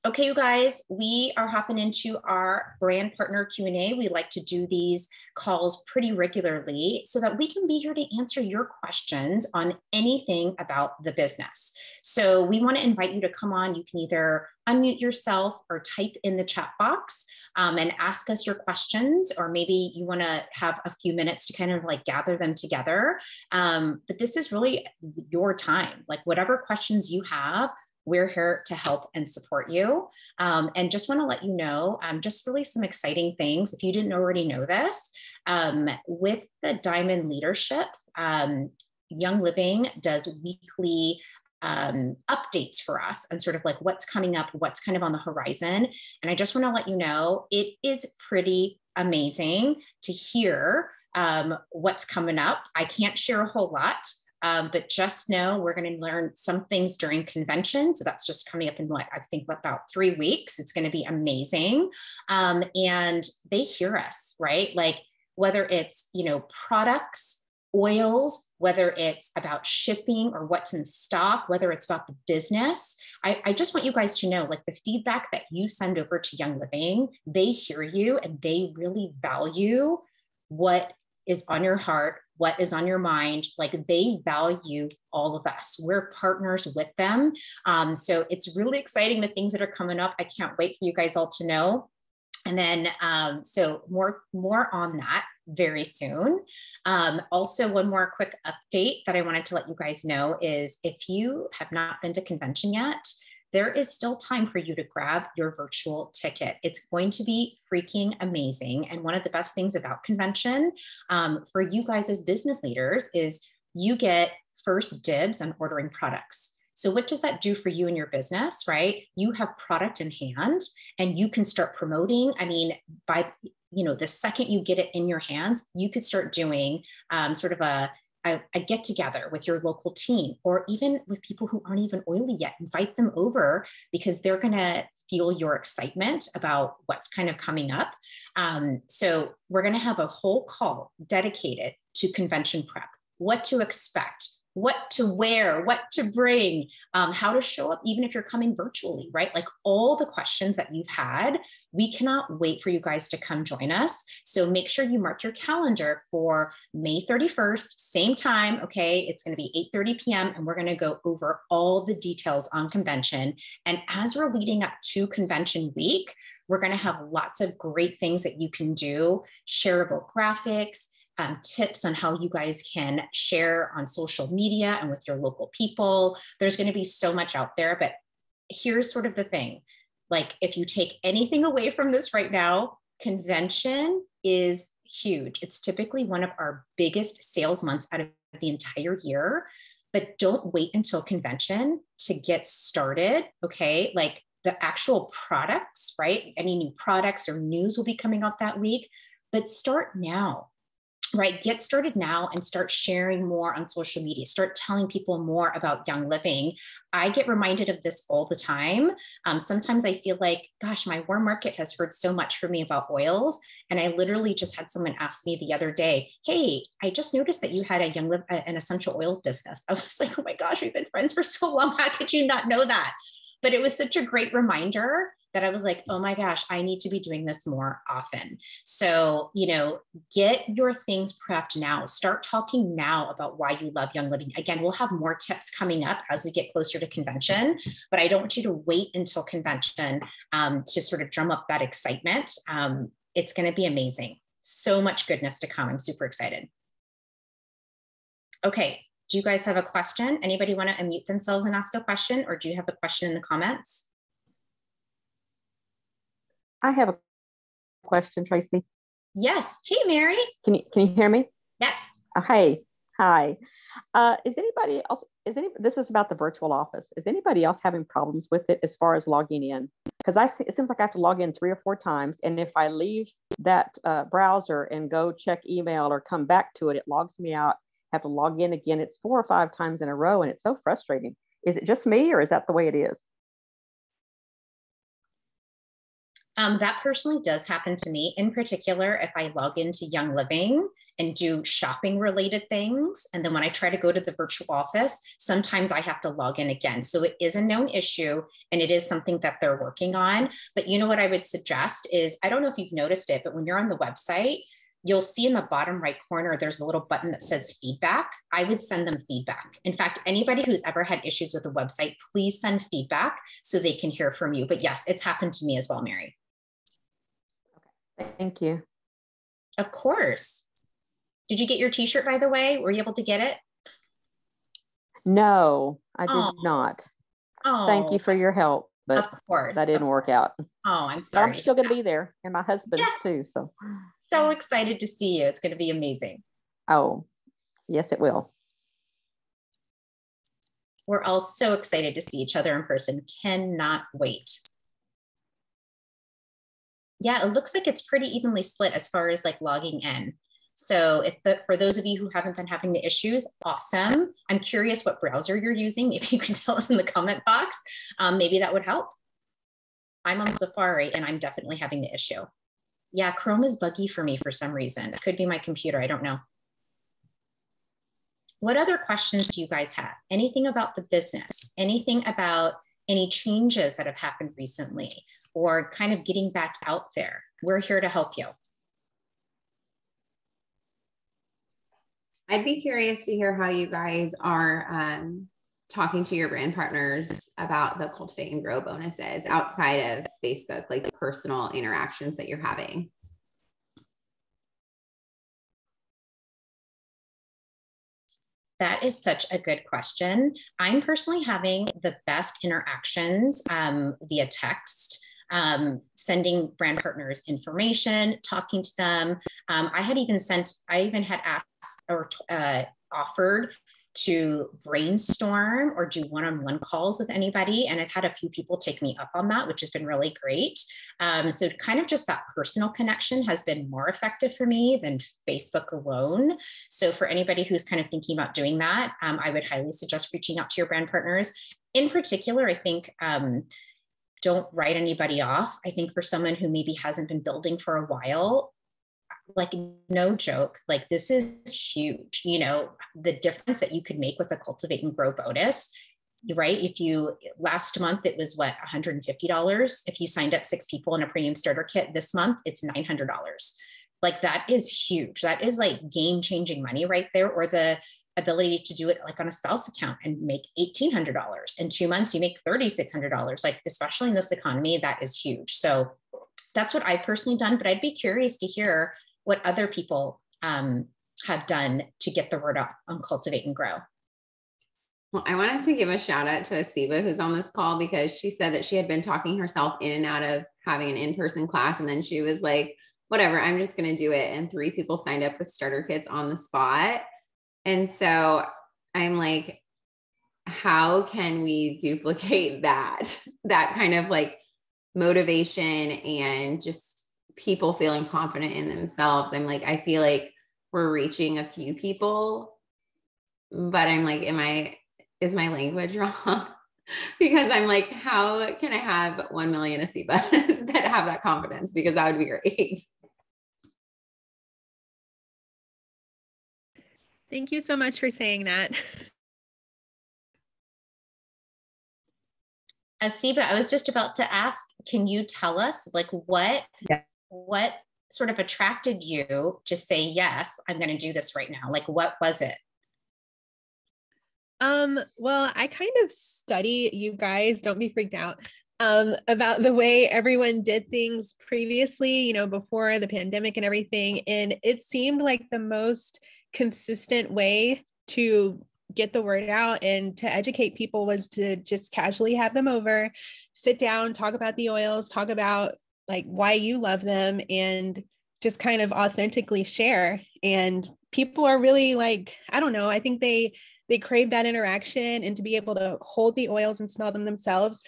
Okay, you guys, we are hopping into our brand partner Q&A. We like to do these calls pretty regularly so that we can be here to answer your questions on anything about the business. So we want to invite you to come on. You can either unmute yourself or type in the chat box and ask us your questions, or maybe you want to have a few minutes to kind of like gather them together. But this is really your time. Like whatever questions you have, we're here to help and support you. And just want to let you know, just really some exciting things. If you didn't already know this, with the Diamond Leadership, Young Living does weekly updates for us and sort of like what's coming up, what's kind of on the horizon. And I just want to let you know, it is pretty amazing to hear what's coming up. I can't share a whole lot. But just know we're going to learn some things during convention. So that's just coming up in what I think about 3 weeks. It's going to be amazing. And they hear us, right? Like whether it's, products, oils, whether it's about shipping or what's in stock, whether it's about the business. I just want you guys to know, like the feedback that you send over to Young Living, they hear you and they really value what is on your heart, what is on your mind. Like they value all of us. We're partners with them. So it's really exciting, the things that are coming up. I can't wait for you guys all to know. And then, so more on that very soon. Also, one more quick update that I wanted to let you guys know is if you have not been to convention yet, there is still time for you to grab your virtual ticket. It's going to be freaking amazing. And one of the best things about convention for you guys as business leaders is you get first dibs on ordering products. So what does that do for you and your business, right? You have product in hand and you can start promoting. I mean, by the second you get it in your hands, you could start doing sort of a get together with your local team, or even with people who aren't even oily yet. Invite them over because they're going to feel your excitement about what's kind of coming up. So we're going to have a whole call dedicated to convention prep, what to expect, what to wear, what to bring, how to show up, even if you're coming virtually, right? Like all the questions that you've had, we cannot wait for you guys to come join us. So make sure you mark your calendar for May 31st, same time, okay? It's gonna be 8:30 p.m. and we're gonna go over all the details on convention. And as we're leading up to convention week, we're gonna have lots of great things that you can do, shareable graphics, tips on how you guys can share on social media and with your local people. There's going to be so much out there, but here's sort of the thing. Like if you take anything away from this right now, convention is huge. It's typically one of our biggest sales months out of the entire year, but don't wait until convention to get started. Okay. Like the actual products, right? Any new products or news will be coming out that week, but start now. Right? Get started now and start sharing more on social media. Start telling people more about Young Living. I get reminded of this all the time. Sometimes I feel like, gosh, my warm market has heard so much from me about oils. And I literally just had someone ask me the other day, hey, I just noticed that you had an essential oils business. I was like, oh my gosh, we've been friends for so long. How could you not know that? But it was such a great reminder that I was like, oh my gosh, I need to be doing this more often. So, get your things prepped now. Start talking now about why you love Young Living. Again, we'll have more tips coming up as we get closer to convention, but I don't want you to wait until convention to sort of drum up that excitement. It's going to be amazing. So much goodness to come. I'm super excited. Okay. Do you guys have a question? Anybody want to unmute themselves and ask a question, or do you have a question in the comments? I have a question, Tracy. Yes. Hey, Mary. Can you hear me? Yes. Hey. Hi. Is anybody else, this is about the virtual office. Is anybody else having problems with it as far as logging in? Because it seems like I have to log in 3 or 4 times. And if I leave that browser and go check email or come back to it, it logs me out. I have to log in again. It's 4 or 5 times in a row. And it's so frustrating. Is it just me, or is that the way it is? That personally does happen to me. In particular, if I log into Young Living and do shopping related things, and then when I try to go to the virtual office, sometimes I have to log in again. So it is a known issue and it is something that they're working on. But you know what I would suggest is, I don't know if you've noticed it, but when you're on the website, you'll see in the bottom right corner, there's a little button that says feedback. I would send them feedback. In fact, anybody who's ever had issues with the website, please send feedback so they can hear from you. But yes, it's happened to me as well, Mary. Thank you. Of course. Did you get your t-shirt, by the way? Were you able to get it? No, I did not. Oh, thank you for your help, but of course that didn't work out. Oh, I'm sorry. But I'm still going to be there, and my husband too. So excited to see you. It's going to be amazing. Oh, yes, it will. We're all so excited to see each other in person. Cannot wait. Yeah, it looks like it's pretty evenly split as far as like logging in. So for those of you who haven't been having the issues, awesome. I'm curious what browser you're using. If you can tell us in the comment box, maybe that would help. I'm on Safari and I'm definitely having the issue. Yeah, Chrome is buggy for me for some reason. It could be my computer, I don't know. What other questions do you guys have? Anything about the business? Anything about any changes that have happened recently? Or kind of getting back out there? We're here to help you. I'd be curious to hear how you guys are talking to your brand partners about the Cultivate and Grow bonuses outside of Facebook, like the personal interactions that you're having. That is such a good question. I'm personally having the best interactions via text. Sending brand partners information, talking to them. I even had asked or offered to brainstorm or do one-on-one calls with anybody. And I've had a few people take me up on that, which has been really great. So kind of just that personal connection has been more effective for me than Facebook alone. So for anybody who's kind of thinking about doing that, I would highly suggest reaching out to your brand partners. In particular, I think, don't write anybody off. I think for someone who maybe hasn't been building for a while, like no joke, like this is huge. You know, the difference that you could make with a Cultivate and Grow bonus, right? If you, last month, it was what, $150. If you signed up 6 people in a premium starter kit, this month it's $900. Like that is huge. That is like game-changing money right there. Or the ability to do it like on a spouse account and make $1,800. In 2 months, you make $3,600. Like, especially in this economy, that is huge. So that's what I've personally done, but I'd be curious to hear what other people have done to get the word out on Cultivate and Grow. Well, I wanted to give a shout out to Asiba, who's on this call, because she said that she had been talking herself in and out of having an in-person class. And then she was like, whatever, I'm just going to do it. And 3 people signed up with starter kits on the spot. And so I'm like, how can we duplicate that kind of like motivation and just people feeling confident in themselves? I'm like, I feel like we're reaching a few people, but I'm like, is my language wrong? Because I'm like, how can I have 1 million Asibas that have that confidence? Because that would be great. Thank you so much for saying that. Asiba, I was just about to ask, can you tell us like what sort of attracted you to say, yes, I'm going to do this right now? Like, what was it? Well, I kind of study, you guys, don't be freaked out, about the way everyone did things previously, you know, before the pandemic and everything. And it seemed like the most consistent way to get the word out and to educate people was to just casually have them over, sit down, talk about the oils, talk about like why you love them, and just kind of authentically share. And people are really like, I don't know, I think they crave that interaction and to be able to hold the oils and smell them themselves.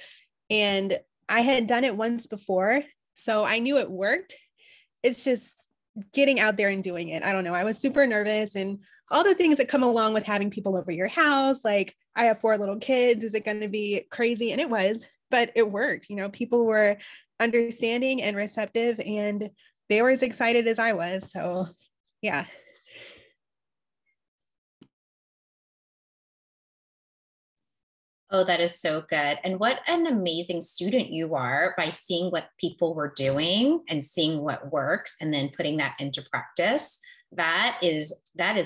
And I had done it once before, so I knew it worked. It's just getting out there and doing it. I don't know. I was super nervous and all the things that come along with having people over your house. Like, I have 4 little kids. Is it going to be crazy? And it was, but it worked. You know, people were understanding and receptive, and they were as excited as I was. So yeah. Oh, that is so good. And what an amazing student you are by seeing what people were doing and seeing what works and then putting that into practice. That is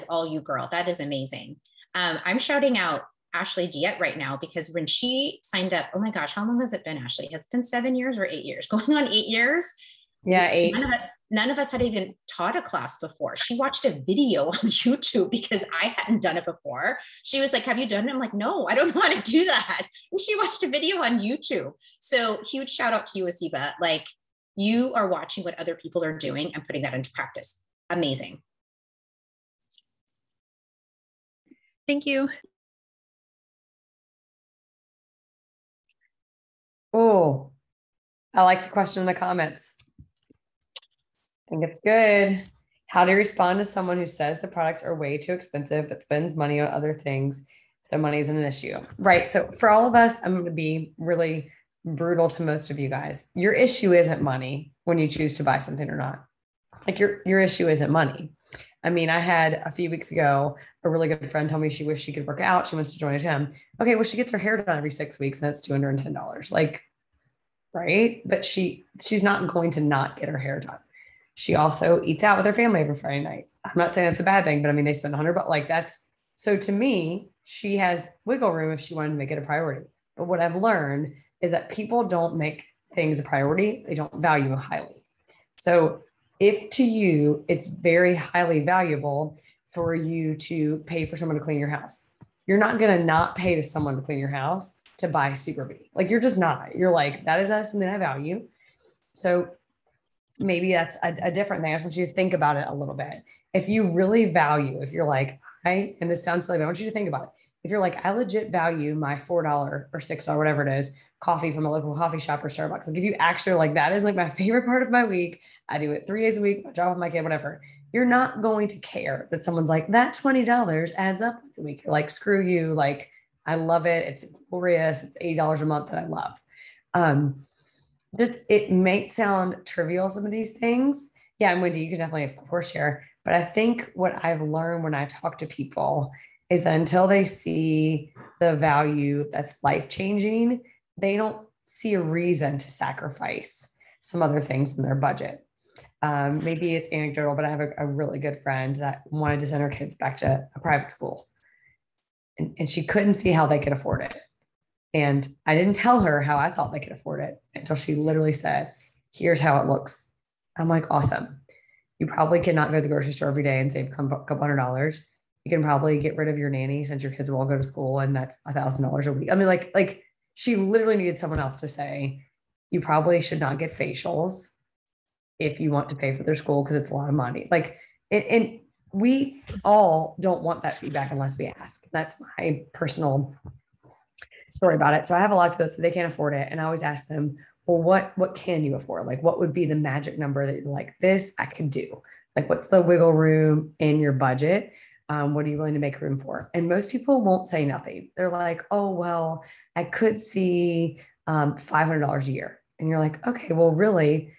all you, girl. That is amazing. I'm shouting out Ashley Diet right now because when she signed up, oh my gosh, how long has it been, Ashley? It's been 7 years or 8 years, going on 8 years. Yeah, 8. None of us had even taught a class before. She watched a video on YouTube because I hadn't done it before. She was like, have you done it? I'm like, no, I don't know how to do that. And she watched a video on YouTube. So huge shout out to you, Asiba. Like, you are watching what other people are doing and putting that into practice. Amazing. Thank you. Oh, I like the question in the comments. I think it's good. How do you respond to someone who says the products are way too expensive, but spends money on other things? Their money isn't an issue. Right. So for all of us, I'm going to be really brutal to most of you guys. Your issue isn't money when you choose to buy something or not. Like your issue isn't money. I mean, I had a few weeks ago, a really good friend tell me she wished she could work out. She wants to join a gym. Okay, well, she gets her hair done every 6 weeks and that's $210. Like, right. But she's not going to not get her hair done. She also eats out with her family every Friday night. I'm not saying that's a bad thing, but I mean, they spend $100, but like so to me, she has wiggle room if she wanted to make it a priority. But what I've learned is that people don't make things a priority. They don't value it highly. So if to you, it's very highly valuable for you to pay for someone to clean your house, you're not going to not pay to someone to clean your house to buy Super Bee. Like, you're just not. You're like, that is something I value. So maybe that's a different thing. I just want you to think about it a little bit. If you really value, if you're like, and this sounds silly, but I want you to think about it. If you're like, I legit value my $4 or $6, whatever it is, coffee from a local coffee shop or Starbucks. Like, if you actually like, that is like my favorite part of my week. I do it 3 days a week. I drop off my kid, whatever. You're not going to care that someone's like, that $20 adds up once a week. You're like, screw you. Like, I love it. It's glorious. It's $80 a month that I love. Just, it might sound trivial, some of these things. Yeah, and Wendy, you can definitely, of course, share. But I think what I've learned when I talk to people is that until they see the value that's life-changing, they don't see a reason to sacrifice some other things in their budget. Maybe it's anecdotal, but I have a really good friend that wanted to send her kids back to a private school. And she couldn't see how they could afford it. And I didn't tell her how I thought they could afford it until she literally said, here's how it looks. I'm like, awesome. You probably cannot go to the grocery store every day and save a couple $100. You can probably get rid of your nanny since your kids will all go to school and that's $1,000 a week. I mean, like she literally needed someone else to say, you probably should not get facials if you want to pay for their school because it's a lot of money. Like, and we all don't want that feedback unless we ask. That's my personal story about it. So I have a lot of people that say they can't afford it. And I always ask them, well, what can you afford? Like, what would be the magic number that you're like, this I can do? Like, what's the wiggle room in your budget? What are you willing to make room for? And most people won't say nothing. They're like, oh, well, I could see $500 a year. And you're like, okay, well, really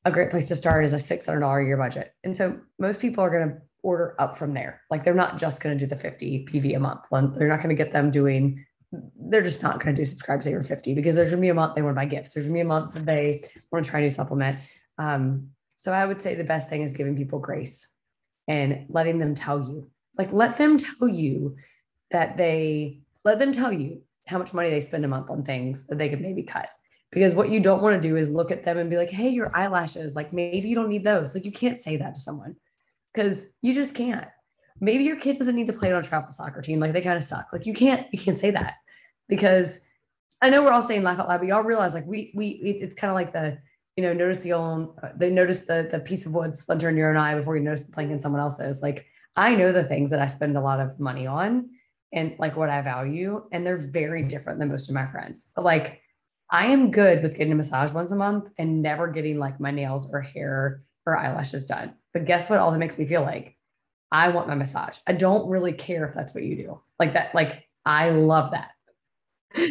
a great place to start is a $600 a year budget. And so most people are going to order up from there. Like, they're not just going to do the 50 PV a month. They're not going to get them doing, they're just not going to do Subscribe Saver 50 because there's going to be a month they want to buy gifts. There's going to be a month that they want to try a new supplement. So I would say the best thing is giving people grace and letting them tell you, like, let them tell you how much money they spend a month on things that they could maybe cut. Because what you don't want to do is look at them and be like, hey, your eyelashes, like, maybe you don't need those. Like, you can't say that to someone because you just can't. Maybe your kid doesn't need to play on a travel soccer team. Like, they kind of suck. Like, you can't say that because I know we're all saying laugh out loud, but y'all realize, like, it's kind of like notice the piece of wood splinter in your own eye before you notice the plank in someone else's. Like, I know the things that I spend a lot of money on and like what I value, and they're very different than most of my friends. But like, I am good with getting a massage once a month and never getting like my nails or hair or eyelashes done. But guess what? All that makes me feel like I want my massage. I don't really care if that's what you do. Like that. Like, I love that.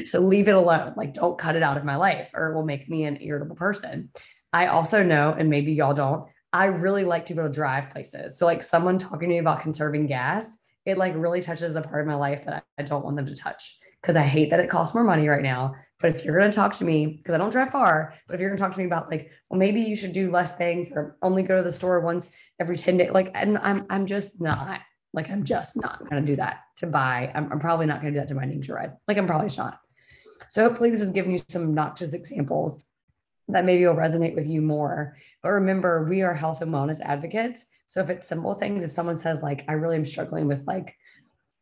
So leave it alone. Like, don't cut it out of my life or it will make me an irritable person. I also know, and maybe y'all don't, I really like to go drive places. So like someone talking to me about conserving gas, it like really touches the part of my life that I don't want them to touch because I hate that it costs more money right now. But if you're going to talk to me, because I don't drive far, but if you're going to talk to me about like, well, maybe you should do less things or only go to the store once every 10 days, like, and I'm just not like, I'm just not going to do that to buy. I'm probably not going to do that to buy NingXia. Like, I'm probably just not. So hopefully this is giving you some obnoxious examples that maybe will resonate with you more. But remember, we are health and wellness advocates. So if it's simple things, if someone says like, I really am struggling with like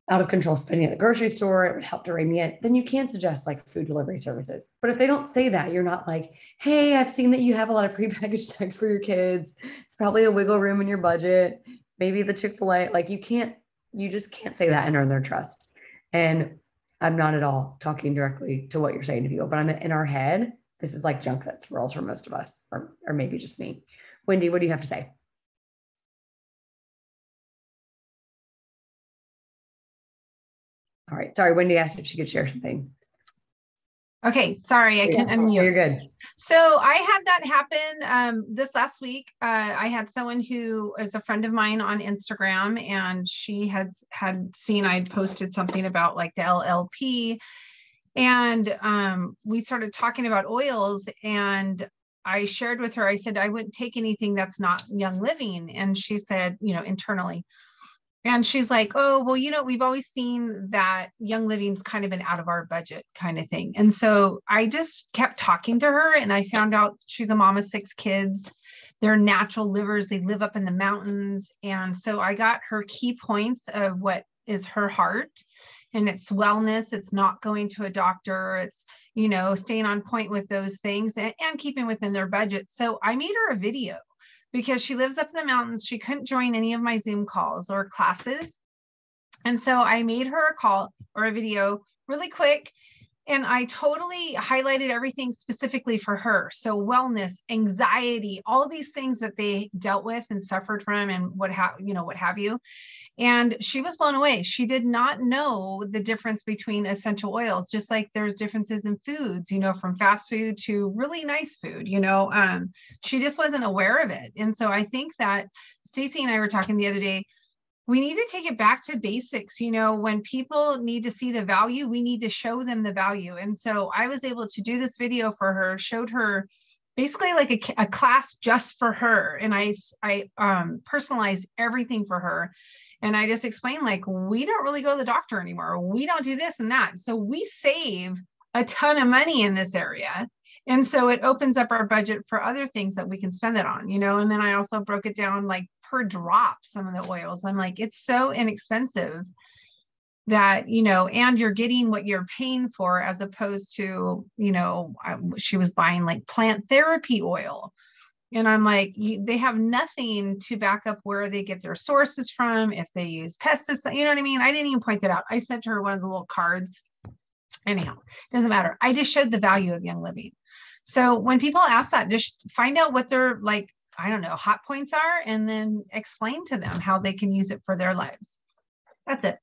out of control spending at the grocery store, it would help to rein me in, then you can suggest like food delivery services. But if they don't say that, you're not like, hey, I've seen that you have a lot of prepackaged snacks for your kids. It's probably a wiggle room in your budget. Maybe the Chick-fil-A, like you just can't say that and earn their trust. And I'm not at all talking directly to what you're saying to people, but I'm in our head. This is like junk that swirls for most of us, or maybe just me. Wendy, what do you have to say? All right. Sorry, Wendy asked if she could share something. Okay, sorry, I couldn't unmute. You're good. So I had that happen this last week. I had someone who is a friend of mine on Instagram, and she had seen I'd posted something about like the LLP, and we started talking about oils, and I shared with her, I said, I wouldn't take anything that's not Young Living. And she said, internally. And she's like, oh, well, we've always seen that Young Living's kind of an out of our budget kind of thing. And so I just kept talking to her, and I found out she's a mom of 6 kids. They're natural livers. They live up in the mountains. And so I got her key points of what is her heart, and it's wellness. It's not going to a doctor. It's, staying on point with those things and keeping within their budget. So I made her a video, because she lives up in the mountains. She couldn't join any of my Zoom calls or classes. And so I made her a call or a video really quick. And I totally highlighted everything specifically for her. So wellness, anxiety, all these things that they dealt with and suffered from, and what have you. And she was blown away. She did not know the difference between essential oils, just like there's differences in foods, from fast food to really nice food, she just wasn't aware of it. And so I think that Stacy and I were talking the other day, we need to take it back to basics. When people need to see the value, we need to show them the value. And so I was able to do this video for her, showed her basically like a class just for her. And I personalized everything for her. And I just explained, like, we don't really go to the doctor anymore. We don't do this and that. So we save a ton of money in this area. And so it opens up our budget for other things that we can spend it on, and then I also broke it down like per drop, some of the oils. I'm like, it's so inexpensive that, and you're getting what you're paying for, as opposed to, she was buying like plant therapy oil. And I'm like, they have nothing to back up where they get their sources from, if they use pesticides, you know what I mean? I didn't even point that out. I sent her one of the little cards. Anyhow, doesn't matter. I just showed the value of Young Living. So when people ask that, just find out what their, like, I don't know, hot points are, and then explain to them how they can use it for their lives. That's it.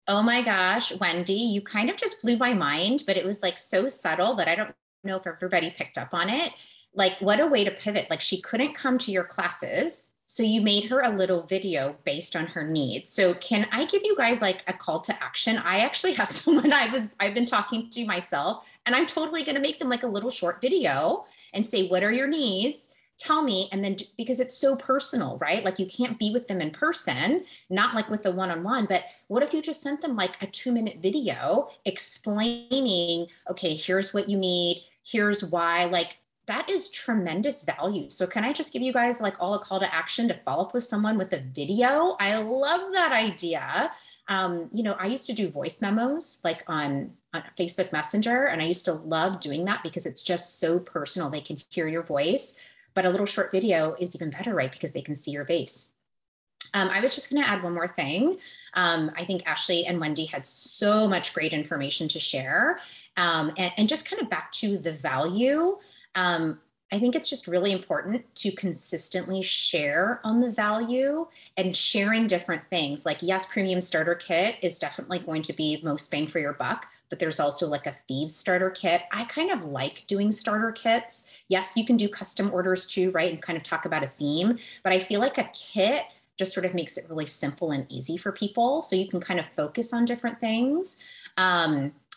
Oh my gosh, Wendy, you kind of just blew my mind, but it was like so subtle that I don't know if everybody picked up on it. Like, what a way to pivot. Like, she couldn't come to your classes, so you made her a little video based on her needs. So can I give you guys like a call to action? I actually have someone I've been talking to myself, and I'm totally going to make them like a little short video and say, what are your needs? Tell me. And then, because it's so personal, right? Like, you can't be with them in person, not like with the one-on-one, but what if you just sent them like a 2-minute video explaining, okay, here's what you need. Here's why. Like, that is tremendous value. So can I just give you guys like all a call to action to follow up with someone with a video? I love that idea. I used to do voice memos like on Facebook Messenger, and I used to love doing that because it's just so personal. They can hear your voice, but a little short video is even better, right? Because they can see your face. I was just going to add one more thing. I think Ashley and Wendy had so much great information to share. And just kind of back to the value. I think it's just really important to consistently share on the value and sharing different things. Like, yes, premium starter kit is definitely going to be most bang for your buck, but there's also like a thieves starter kit. I kind of like doing starter kits. Yes, you can do custom orders too, right? And kind of talk about a theme, but I feel like a kit just sort of makes it really simple and easy for people. So you can kind of focus on different things.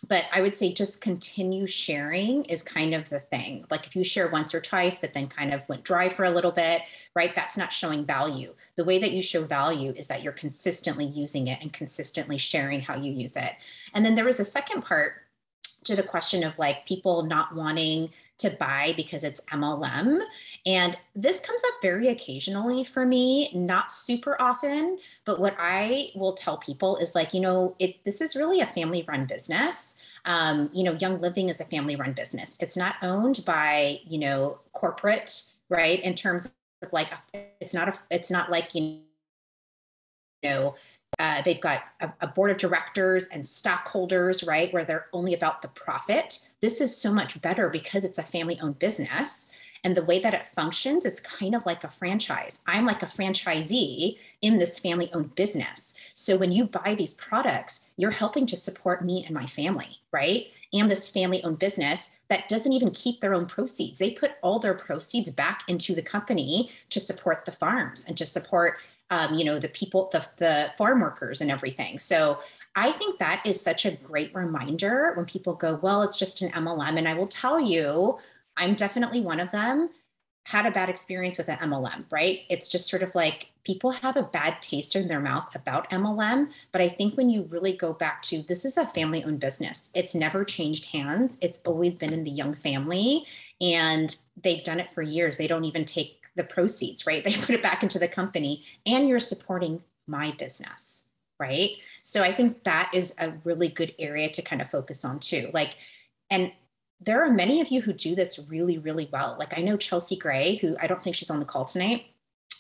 But I would say just continue sharing is kind of the thing. Like if you share once or twice, but then kind of went dry for a little bit, right? That's not showing value. The way that you show value is that you're consistently using it and consistently sharing how you use it. And then there was a second part to the question of like people not wanting to buy because it's MLM. And this comes up very occasionally for me, not super often, but what I will tell people is like, this is really a family run business. Young Living is a family run business. It's not owned by, corporate, right? In terms of like, it's not like, they've got a board of directors and stockholders, right, where they're only about the profit. This is so much better because it's a family-owned business. And the way that it functions, it's kind of like a franchise. I'm like a franchisee in this family-owned business. So when you buy these products, you're helping to support me and my family, right? And this family-owned business that doesn't even keep their own proceeds. They put all their proceeds back into the company to support the farms and to support the people, the farm workers and everything. So I think that is such a great reminder when people go, well, it's just an MLM. And I will tell you, I'm definitely one of them, had a bad experience with an MLM, right? It's just sort of like people have a bad taste in their mouth about MLM. But I think when you really go back to, this is a family owned business. It's never changed hands. It's always been in the Young family and they've done it for years. They don't even take the proceeds, right? They put it back into the company and you're supporting my business, right? So I think that is a really good area to kind of focus on too. Like, and there are many of you who do this really, really well. Like I know Chelsea Gray, who I don't think she's on the call tonight.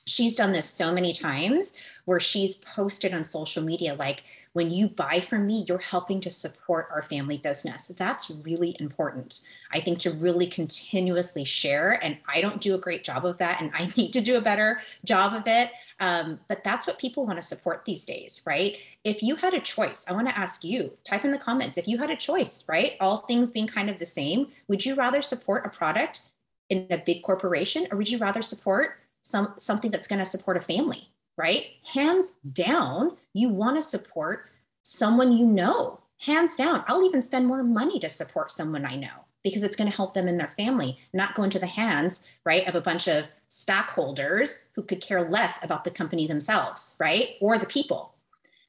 She's done this so many times where she's posted on social media, like when you buy from me, you're helping to support our family business. That's really important, I think, to really continuously share. And I don't do a great job of that. And I need to do a better job of it. But that's what people want to support these days, right? If you had a choice, I want to ask you, type in the comments, if you had a choice, right? All things being kind of the same, would you rather support a product in a big corporation or would you rather support something that's going to support a family, right? Hands down, you want to support someone you know. Hands down, I'll even spend more money to support someone I know because it's going to help them in their family, not go into the hands, right, of a bunch of stockholders who could care less about the company themselves, right, or the people.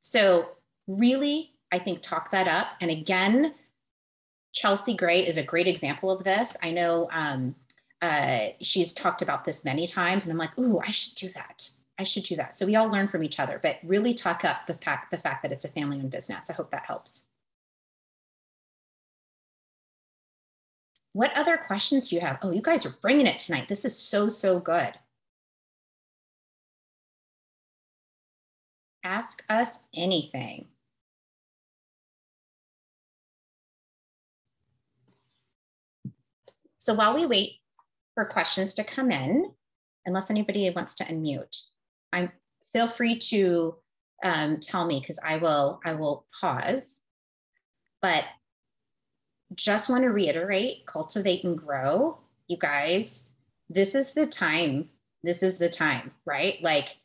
So really, I think talk that up. And again, Chelsea Gray is a great example of this. I know she's talked about this many times and I'm like, ooh, I should do that. I should do that. So we all learn from each other, but really talk up the fact that it's a family-owned business. I hope that helps. What other questions do you have? Oh, you guys are bringing it tonight. This is so, so good. Ask us anything. So while we wait for questions to come in, unless anybody wants to unmute, feel free to tell me because I will pause. But just want to reiterate, cultivate and grow, you guys. This is the time. This is the time, right? Like,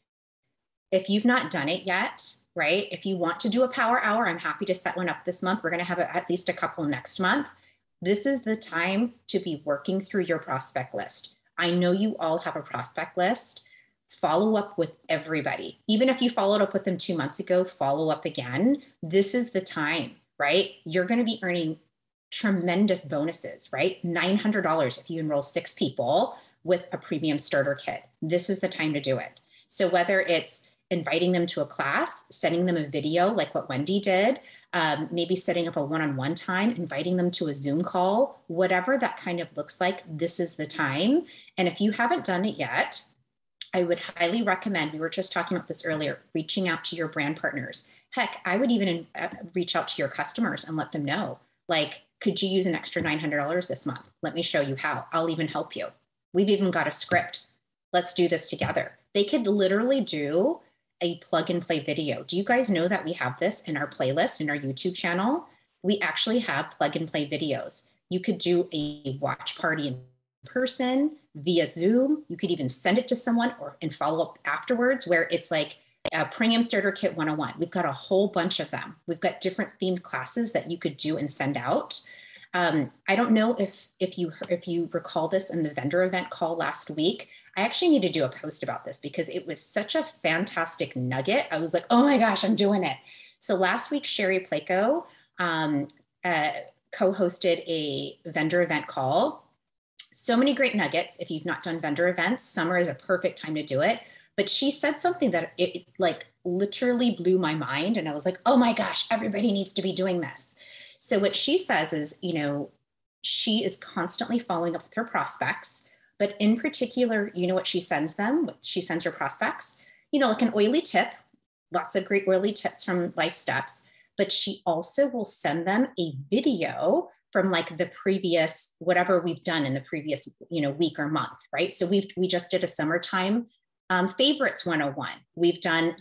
if you've not done it yet, right? If you want to do a power hour, I'm happy to set one up this month. We're going to have at least a couple next month. This is the time to be working through your prospect list. I know you all have a prospect list. Follow up with everybody. Even if you followed up with them 2 months ago, follow up again. This is the time, right? You're going to be earning tremendous bonuses, right? $900 if you enroll 6 people with a premium starter kit. This is the time to do it. So whether it's inviting them to a class, sending them a video like what Wendy did, maybe setting up a one-on-one time, inviting them to a Zoom call, whatever that kind of looks like, this is the time. And if you haven't done it yet, I would highly recommend, we were just talking about this earlier, reaching out to your brand partners. Heck, I would even reach out to your customers and let them know, like, could you use an extra $900 this month? Let me show you how. I'll even help you, We've even got a script. Let's do this together. They could literally do a plug and play video. Do you guys know that we have this in our playlist in our YouTube channel? We actually have plug and play videos. You could do a watch party in person via Zoom. You could even send it to someone and follow up afterwards, where it's like a Premium Starter Kit 101. We've got a whole bunch of them. We've got different themed classes that you could do and send out. I don't know if you recall this in the vendor event call last week. I actually need to do a post about this because it was such a fantastic nugget. I was like, oh my gosh, I'm doing it. So last week, Sherry Placo co-hosted a vendor event call. So many great nuggets. If you've not done vendor events, summer is a perfect time to do it. But she said something that it like literally blew my mind. And I was like, oh my gosh, everybody needs to be doing this. So what she says is, she is constantly following up with her prospects, but in particular, what she sends them? She sends her prospects, like an oily tip, lots of great oily tips from Life Steps, but she also will send them a video from like the previous, whatever we've done in the previous, week or month, right? So we just did a summertime favorites 101. We've done,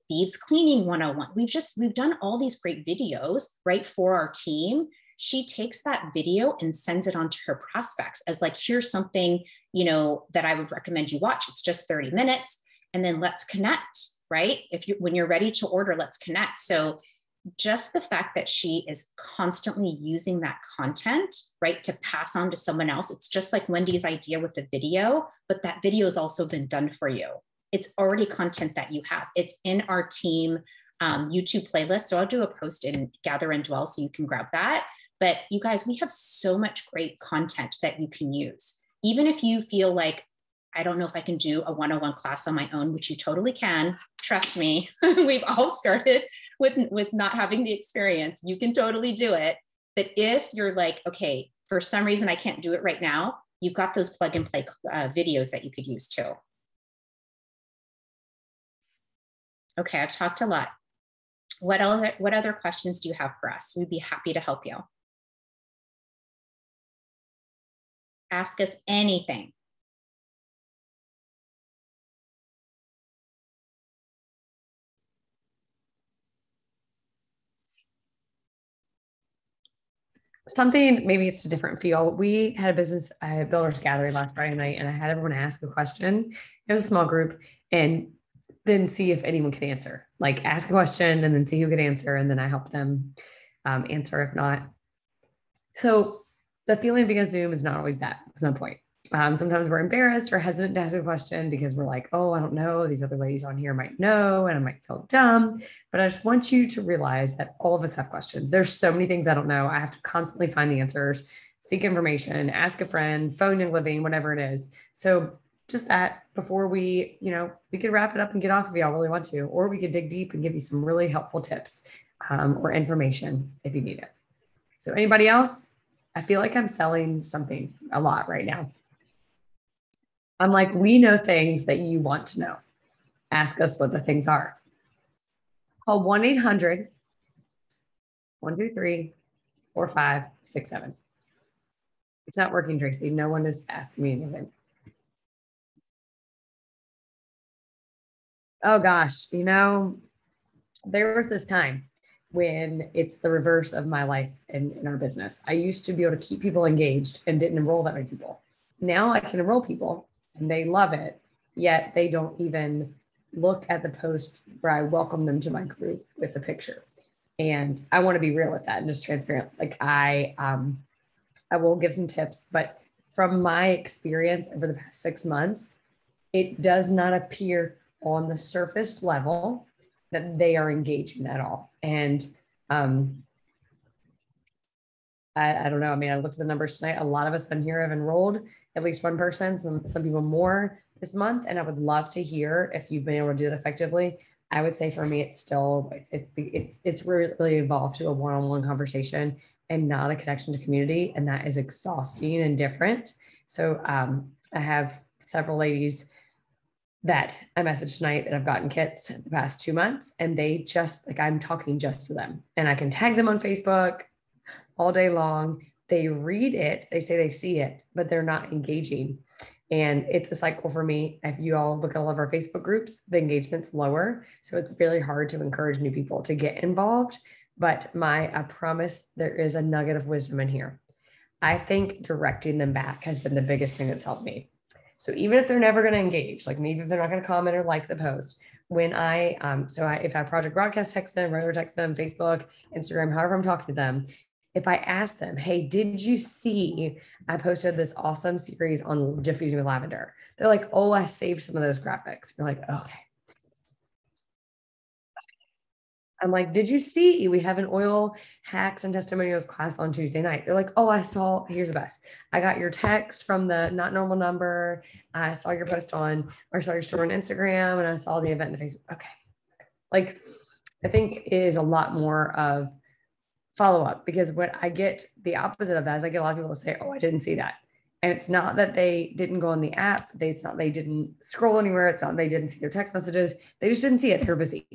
thieves cleaning 101. We've done all these great videos, right, for our team. She takes that video and sends it on to her prospects as like, here's something, that I would recommend you watch. It's just 30 minutes. And then let's connect, right? When you're ready to order, let's connect. So just the fact that she is constantly using that content, right, to pass on to someone else. It's just like Wendy's idea with the video, but that video has also been done for you. It's already content that you have. It's in our team YouTube playlist. So I'll do a post in Gather and Dwell so you can grab that. But you guys, we have so much great content that you can use. Even if you feel like, I don't know if I can do a 101 class on my own, which you totally can. Trust me, we've all started with not having the experience. You can totally do it. But if you're like, okay, for some reason I can't do it right now, you've got those plug and play videos that you could use too. Okay, I've talked a lot. What other questions do you have for us? We'd be happy to help you. Ask us anything. Something, maybe it's a different feel. We had a business builders gathering last Friday night, and I had everyone ask a question. It was a small group, and then see if anyone could answer. Like ask a question and then see who could answer, and then I help them answer if not. So the feeling of being on Zoom is not always that. There's no point. Sometimes we're embarrassed or hesitant to ask a question because we're like, oh, I don't know. These other ladies on here might know, and I might feel dumb. But I just want you to realize that all of us have questions. There's so many things I don't know. I have to constantly find the answers, seek information, ask a friend, phone and living, whatever it is. So just that before we could wrap it up and get off if y'all really want to, or we could dig deep and give you some really helpful tips or information if you need it. So anybody else? I feel like I'm selling something a lot right now. I'm like, we know things that you want to know. Ask us what the things are. Call 1-800-123-4567. It's not working, Tracy. No one is asking me anything. Oh gosh, there was this time when it's the reverse of my life in our business. I used to be able to keep people engaged and didn't enroll that many people. Now I can enroll people and they love it, yet they don't even look at the post where I welcome them to my group with a picture. And I want to be real with that and just transparent. Like I will give some tips, but from my experience over the past 6 months, it does not appear on the surface level that they are engaging at all. And I don't know. I mean, I looked at the numbers tonight. A lot of us on here have enrolled at least one person, some people more this month. And I would love to hear if you've been able to do it effectively. I would say for me, it's really evolved to a one-on-one conversation and not a connection to community. And that is exhausting and different. So I have several ladies that I messaged tonight that have gotten kits the past 2 months, and they just I'm talking just to them, and I can tag them on Facebook all day long. They read it, they say they see it, but they're not engaging. And it's a cycle for me. If you all look at all of our Facebook groups, the engagement's lower. So it's really hard to encourage new people to get involved. But I promise there is a nugget of wisdom in here. I think directing them back has been the biggest thing that's helped me. So even if they're never going to engage, like maybe if they're not going to comment or like the post, when if I project broadcast text them, regular text them, Facebook, Instagram, however I'm talking to them, if I ask them, hey, did you see I posted this awesome series on diffusing with lavender? They're like, oh, I saved some of those graphics. You're like, okay. I'm like, did you see we have an oil hacks and testimonials class on Tuesday night? They're like, oh, here's the best. I got your text from the not normal number. I saw your post saw your story on Instagram, and I saw the event on Facebook. Okay. Like, I think it is a lot more of follow up, because what I get, the opposite of that is I get a lot of people say, oh, I didn't see that. And it's not that they didn't go on the app. It's not they didn't scroll anywhere. It's not they didn't see their text messages. They just didn't see it. They're busy.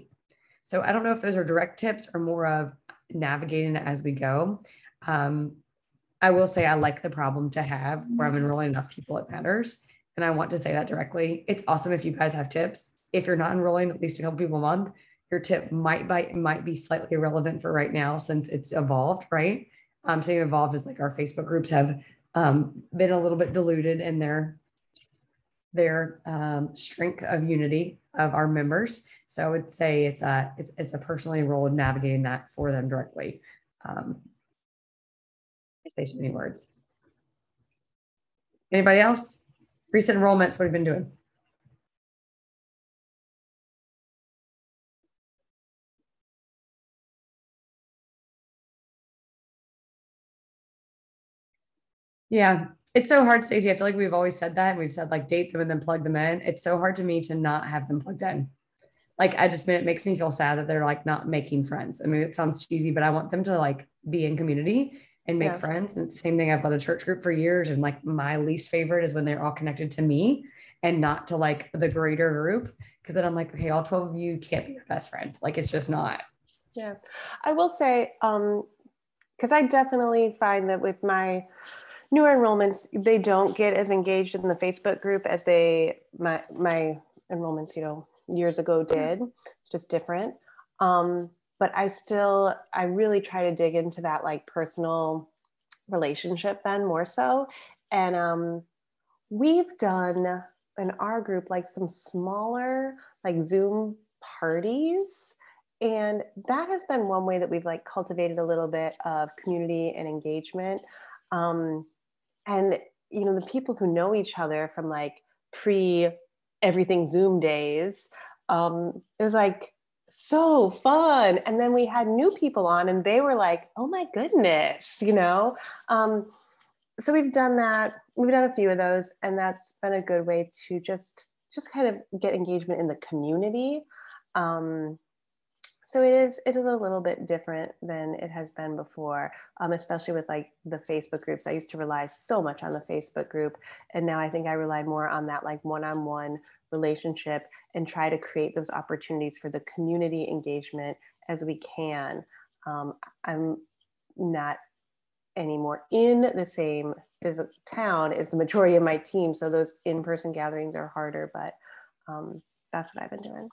So I don't know if those are direct tips or more of navigating it as we go. I will say I like the problem to have where I'm enrolling enough people, it matters. And I want to say that directly. It's awesome if you guys have tips. If you're not enrolling at least a couple people a month, your tip might be slightly irrelevant for right now since it's evolved, right? Saying evolved is like our Facebook groups have been a little bit diluted in their strength of unity of our members. So I would say it's a personally enrolled navigating that for them directly. If they too many words. Anybody else? Recent enrollments, what have you been doing? Yeah, it's so hard, Stacey. I feel like we've always said that, and we've said like date them and then plug them in. It's so hard to me to not have them plugged in. Like, it makes me feel sad that they're like not making friends. I mean, it sounds cheesy, but I want them to like be in community and make friends. And it's the same thing. I've led a church group for years, and like my least favorite is when they're all connected to me and not to like the greater group. Cause then I'm like, okay, all 12 of you can't be your best friend. Like, it's just not. Yeah. I will say, cause I definitely find that with my newer enrollments, they don't get as engaged in the Facebook group as my enrollments, years ago did. It's just different. But I really try to dig into that like personal relationship then more so. And we've done in our group like some smaller like Zoom parties. And that has been one way that we've like cultivated a little bit of community and engagement. And, the people who know each other from like everything Zoom days, it was like so fun. And then we had new people on and they were like, oh my goodness, so we've done that. We've done a few of those, and that's been a good way to just kind of get engagement in the community. So it is a little bit different than it has been before, especially with like the Facebook groups. I used to rely so much on the Facebook group, and now I think I rely more on that like one-on-one relationship and try to create those opportunities for the community engagement as we can. I'm not anymore in the same physical town as the majority of my team, so those in-person gatherings are harder, but that's what I've been doing.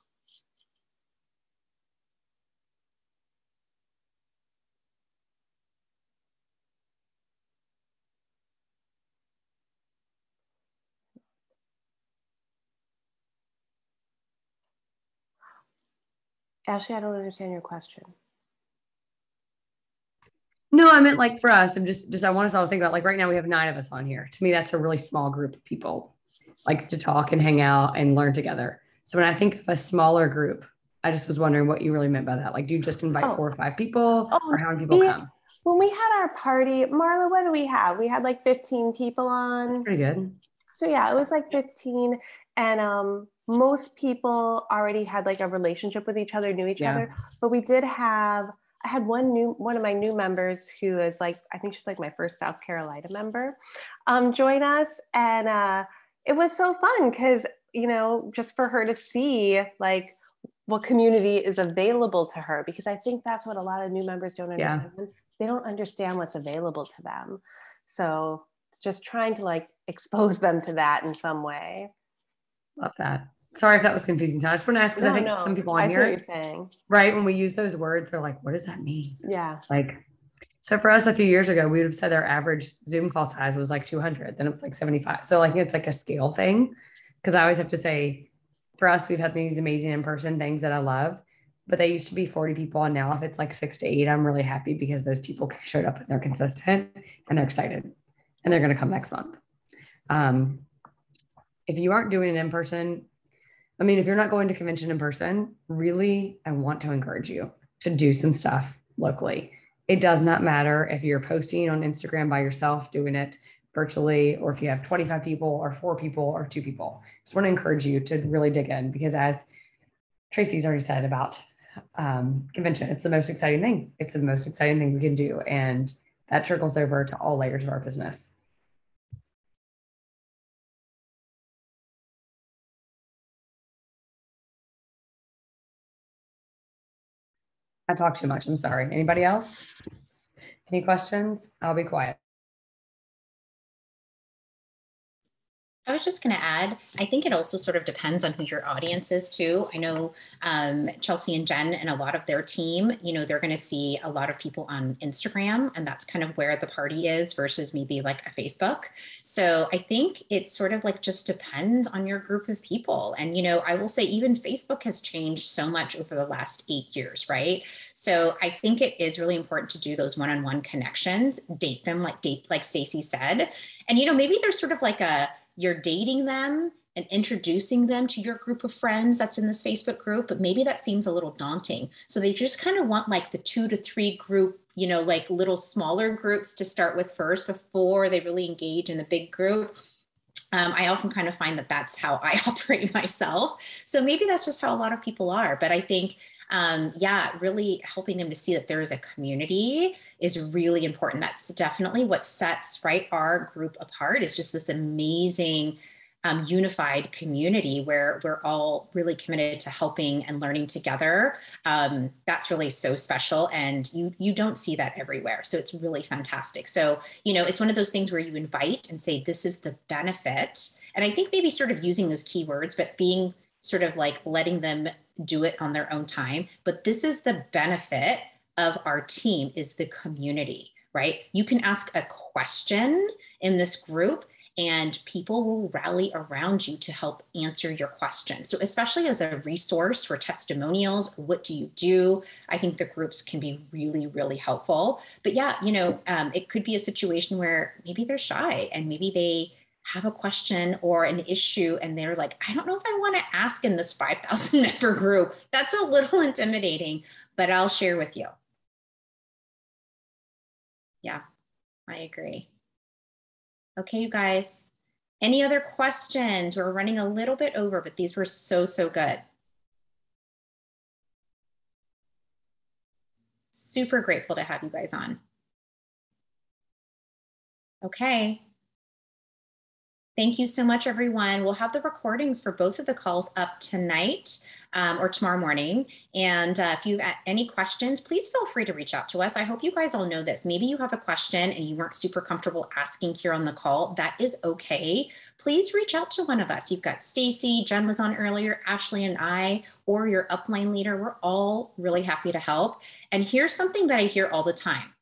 Ashley, I don't understand your question. No, I meant like for us, I'm just I want us all to think about like right now we have 9 of us on here. To me, that's a really small group of people, like to talk and hang out and learn together. So when I think of a smaller group, I just was wondering what you really meant by that. Like, do you just invite 4 or 5 people, or how many people come? When we had our party, Marla, what do we have? We had like 15 people on. Pretty good. So yeah, it was like 15, and most people already had like a relationship with each other, knew each other. But we did have. I had one of my new members who is like, I think she's like my first South Carolina member, join us. And it was so fun because, just for her to see like what community is available to her, because I think that's what a lot of new members don't understand. They don't understand what's available to them. So just trying to like expose them to that in some way. Love that. Sorry if that was confusing. So I just want to ask, because I think some people on I see what here, you're saying. right, when we use those words, they're like, what does that mean? Yeah. Like, so for us a few years ago, we would have said our average Zoom call size was like 200, then it was like 75. So like, it's like a scale thing. Because I always have to say, for us, we've had these amazing in-person things that I love, but they used to be 40 people. And now if it's like 6 to 8, I'm really happy because those people showed up and they're consistent and they're excited and they're going to come next month. If you aren't doing it in person, I mean, if you're not going to convention in person, really, I want to encourage you to do some stuff locally. It does not matter if you're posting on Instagram by yourself, doing it virtually, or if you have 25 people or 4 people or 2 people. Just want to encourage you to really dig in, because as Tracy's already said about convention, it's the most exciting thing. It's the most exciting thing we can do. And that trickles over to all layers of our business. I talk too much. I'm sorry. Anybody else? Any questions? I'll be quiet. I was just going to add, I think it also sort of depends on who your audience is too. I know Chelsea and Jen and a lot of their team, you know, they're going to see a lot of people on Instagram, and that's kind of where the party is versus maybe like a Facebook. So I think it sort of like just depends on your group of people. And, you know, I will say even Facebook has changed so much over the last 8 years, right? So I think it is really important to do those one-on-one connections, date them like Stacey said. And, you know, maybe there's sort of like you're dating them and introducing them to your group of friends that's in this Facebook group, but maybe that seems a little daunting. So they just kind of want like the 2 to 3 group, you know, like little smaller groups to start with first before they really engage in the big group. I often kind of find that that's how I operate myself. So maybe that's just how a lot of people are. But I think, yeah, really helping them to see that there is a community is really important. That's definitely what sets our group apart, is just this amazing unified community where we're all really committed to helping and learning together. That's really so special, and you don't see that everywhere. So it's really fantastic. So, you know, it's one of those things where you invite and say, this is the benefit. And I think maybe sort of using those keywords, but being sort of like letting them do it on their own time. But this is the benefit of our team, is the community, right? You can ask a question in this group and people will rally around you to help answer your question. So especially as a resource for testimonials, what do you do? I think the groups can be really, really helpful. But yeah, you know, it could be a situation where maybe they're shy and maybe they have a question or an issue and they're like, I don't know if I want to ask in this 5,000 member group. That's a little intimidating, but I'll share with you. Yeah, I agree. Okay, you guys, any other questions? We're running a little bit over, but these were so good. Super grateful to have you guys on. Okay. Thank you so much, everyone. We'll have the recordings for both of the calls up tonight or tomorrow morning. And if you have any questions, please feel free to reach out to us. I hope you guys all know this. Maybe you have a question and you weren't super comfortable asking here on the call. That is okay. Please reach out to one of us. You've got Stacey, Jen was on earlier, Ashley and I, or your upline leader. We're all really happy to help. And here's something that I hear all the time.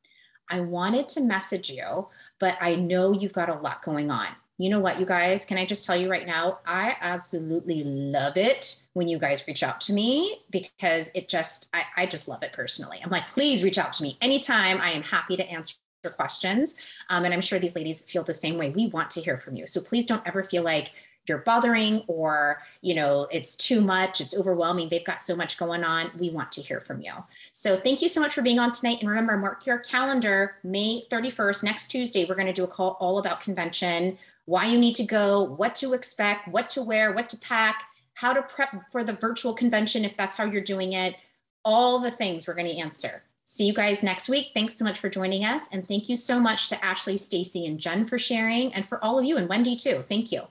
I wanted to message you, but I know you've got a lot going on. You know what, you guys, can I just tell you right now, I absolutely love it when you guys reach out to me, because it just, I just love it personally. I'm like, please reach out to me anytime. I am happy to answer your questions. And I'm sure these ladies feel the same way. We want to hear from you. So please don't ever feel like you're bothering or, you know, it's too much, it's overwhelming. They've got so much going on. We want to hear from you. So thank you so much for being on tonight. And remember, mark your calendar, May 31st, next Tuesday, we're going to do a call all about convention, why you need to go, what to expect, what to wear, what to pack, how to prep for the virtual convention if that's how you're doing it, all the things we're going to answer. See you guys next week. Thanks so much for joining us. And thank you so much to Ashley, Stacey, and Jen for sharing, and for all of you, and Wendy too. Thank you.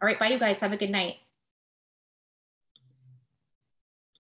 All right, bye you guys. Have a good night.